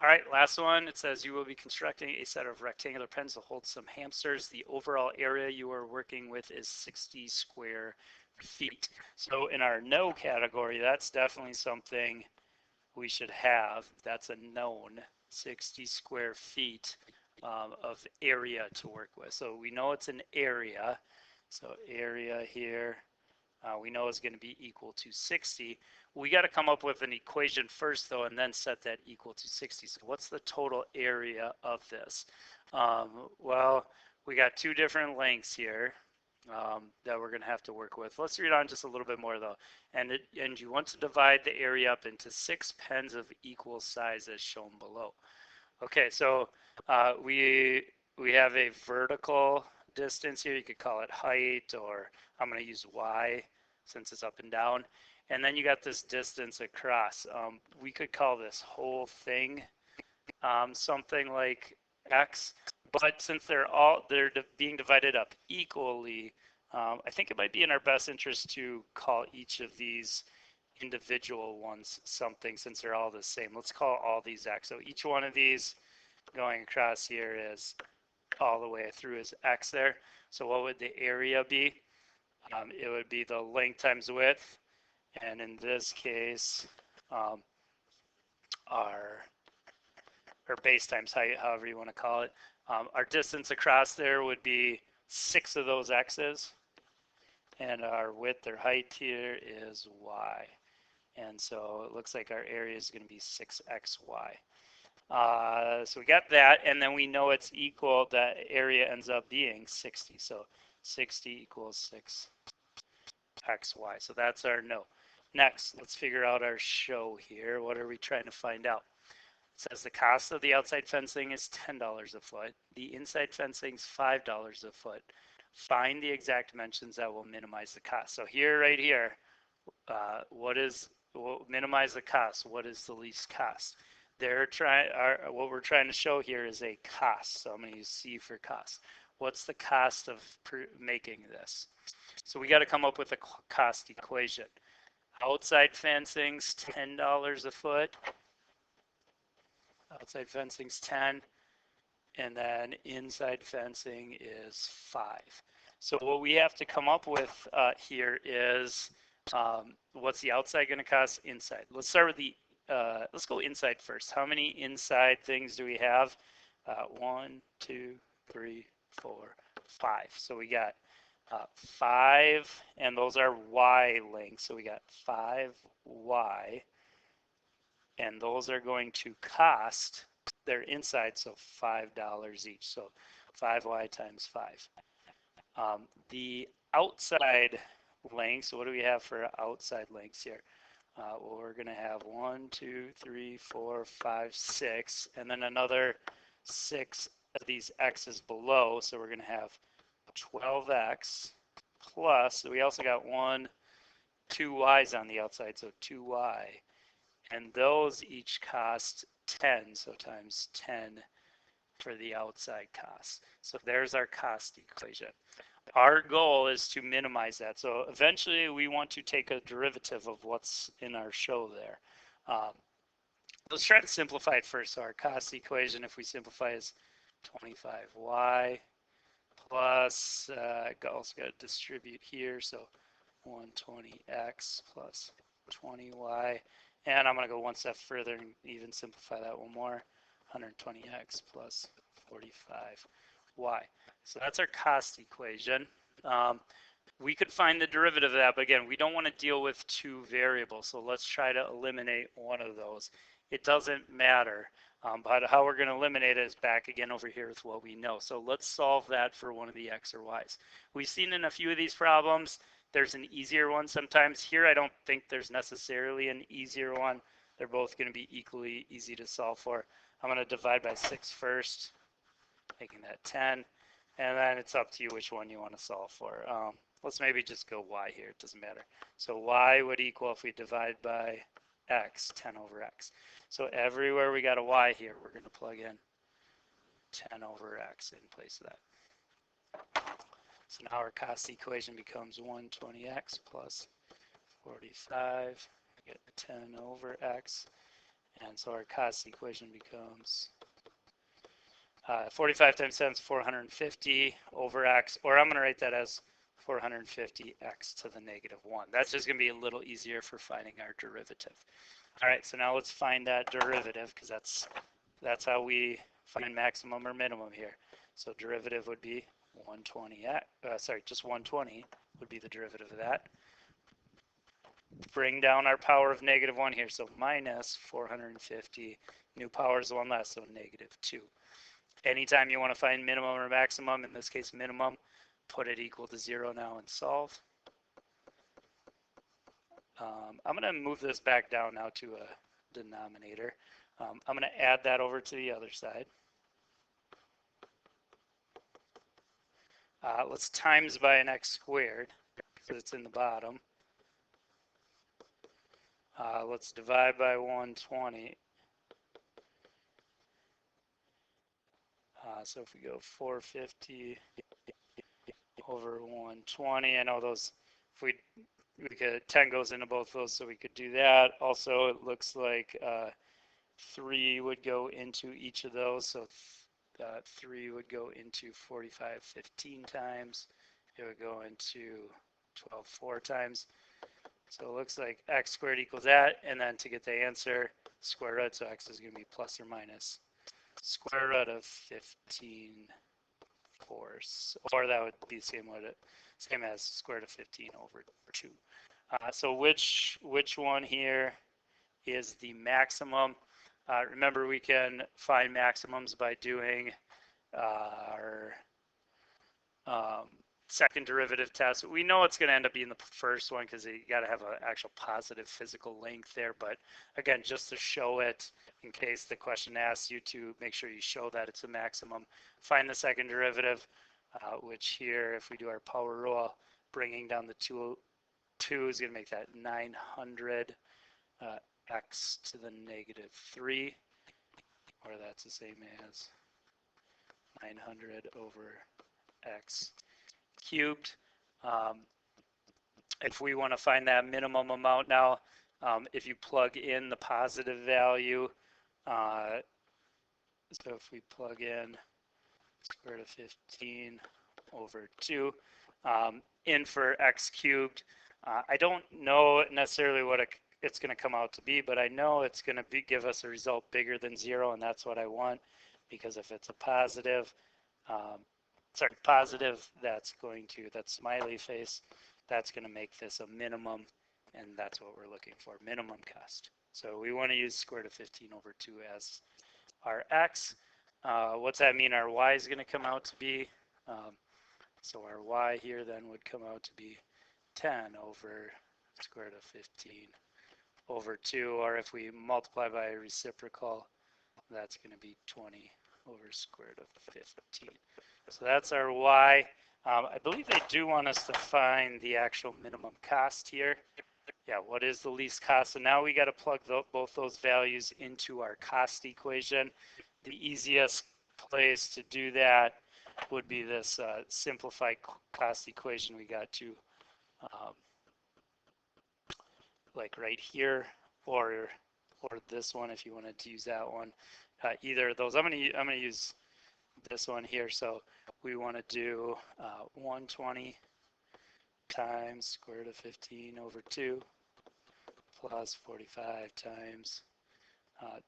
All right, last one. It says you will be constructing a set of rectangular pens to hold some hamsters. The overall area you are working with is 60 square feet. So in our no category, that's definitely something we should have. That's a known 60 square feet of area to work with. So we know it's an area. So area here, we know is going to be equal to 60. We got to come up with an equation first, though, and then set that equal to 60. So what's the total area of this? Well, we got two different lengths here that we're going to have to work with. Let's read on just a little bit more, though. And you want to divide the area up into 6 pens of equal size as shown below. Okay, so we have a vertical distance here. You could call it height, or I'm going to use y since it's up and down. And then you got this distance across. We could call this whole thing something like x, but since they're being divided up equally, I think it might be in our best interest to call each of these individual ones something since they're all the same. Let's call all these x. So each one of these going across here is all the way through is x there. So what would the area be? It would be the length times width, and in this case, our base times height, however you want to call it. Our distance across there would be 6 of those x's, and our width or height here is y. And so it looks like our area is going to be 6xy. So we got that, and then we know it's equal, that area ends up being 60. So 60 equals 6xy. So that's our no. Next, let's figure out our show here. What are we trying to find out? It says the cost of the outside fencing is $10 a foot. The inside fencing is $5 a foot. Find the exact dimensions that will minimize the cost. So here, right here, minimize the cost? What is the least cost? What we're trying to show here is a cost. So I'm going to use C for cost. What's the cost of making this? So we got to come up with a cost equation. Outside fencing's $10 a foot. Outside fencing's 10, and then inside fencing is 5. So what we have to come up with here is what's the outside going to cost? Inside. Let's start with let's go inside first. How many inside things do we have? 1, 2, 3, 4, 5. So we got 5, and those are y lengths. So we got 5y, and those are going to cost, they're inside, so $5 each. So 5y times 5. The outside lengths, what do we have for outside lengths here? Well, we're going to have 1, 2, 3, 4, 5, 6, and then another 6 of these x's below. So we're going to have 12x plus, we also got 2 y's on the outside, so 2y. And those each cost 10, so times 10 for the outside cost. So there's our cost equation. Our goal is to minimize that. So eventually we want to take a derivative of what's in our show there. Let's try to simplify it first. So our cost equation, if we simplify, is 25y plus, also got to distribute here, so 120x plus 20y. And I'm going to go one step further and even simplify that one more. 120x plus 45y. So that's our cost equation. We could find the derivative of that, but again, we don't want to deal with 2 variables. So let's try to eliminate one of those. It doesn't matter. But how we're going to eliminate it is back again over here with what we know. So let's solve that for one of the x or y's. We've seen in a few of these problems, there's an easier one sometimes. Here, I don't think there's necessarily an easier one. They're both going to be equally easy to solve for. I'm going to divide by 6 first, making that 10. And then it's up to you which one you want to solve for. Let's maybe just go y here. It doesn't matter. So y would equal, if we divide by x, 10 over x. So everywhere we got a y here, we're going to plug in 10 over x in place of that. So now our cost equation becomes 120x plus 45, get 10 over x, And so our cost equation becomes 45 times 7 is 450 over x, or I'm going to write that as 450x to the negative 1. That's just going to be a little easier for finding our derivative. All right, so now let's find that derivative, because that's how we find maximum or minimum here. So derivative would be 120x, just 120 would be the derivative of that. Bring down our power of negative 1 here, so minus 450, new power is one less, so negative 2. Anytime you want to find minimum or maximum, in this case minimum, put it equal to 0 now and solve. I'm going to move this back down now to a denominator. I'm going to add that over to the other side. Let's times by an x squared, because it's in the bottom. Let's divide by 120. So if we go 450 over 120, I know those, if we could, 10 goes into both those, so we could do that. Also, it looks like 3 would go into each of those, so 3 would go into 45 15 times. It would go into 12 4 times. So it looks like x squared equals that, and then to get the answer, square root, so x is going to be plus or minus square root of 15 fourths, or that would be the same as square root of 15 over 2. So which one here is the maximum? Remember, we can find maximums by doing our second derivative test. We know it's going to end up being the first one because you got to have an actual positive physical length there. But again, just to show it in case the question asks you to make sure you show that it's a maximum, find the second derivative, which here, if we do our power rule, bringing down the 2 is going to make that 900 x to the negative 3, or that's the same as 900 over x cubed. If we want to find that minimum amount now, if you plug in the positive value, so if we plug in square root of 15 over 2, in for x cubed, I don't know necessarily what it's going to come out to be, but I know it's going to give us a result bigger than 0, and that's what I want, because if it's a positive, positive, that's smiley face, that's going to make this a minimum, and that's what we're looking for, minimum cost. So we want to use square root of 15 over 2 as our x. What's that mean our y is going to come out to be? So our y here then would come out to be 10 over square root of 15 over 2, or if we multiply by a reciprocal, that's going to be 20 over square root of 15. So that's our y. I believe they do want us to find the actual minimum cost here. Yeah, what is the least cost? So now we got to plug both those values into our cost equation. The easiest place to do that would be this simplified cost equation we got to like right here, or this one if you wanted to use that one. Either of those. I'm gonna use this one here. So we want to do 120 times square root of 15 over 2 plus 45 times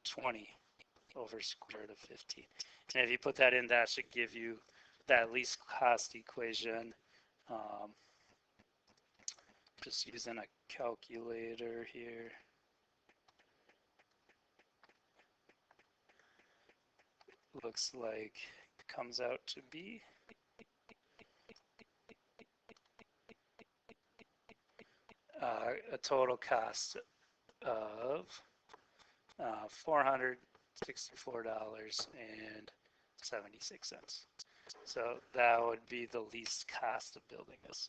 20 over square root of 15. And if you put that in, that should give you that least cost equation. Just using a calculator here. Looks like it comes out to be a total cost of $464.76. So that would be the least cost of building this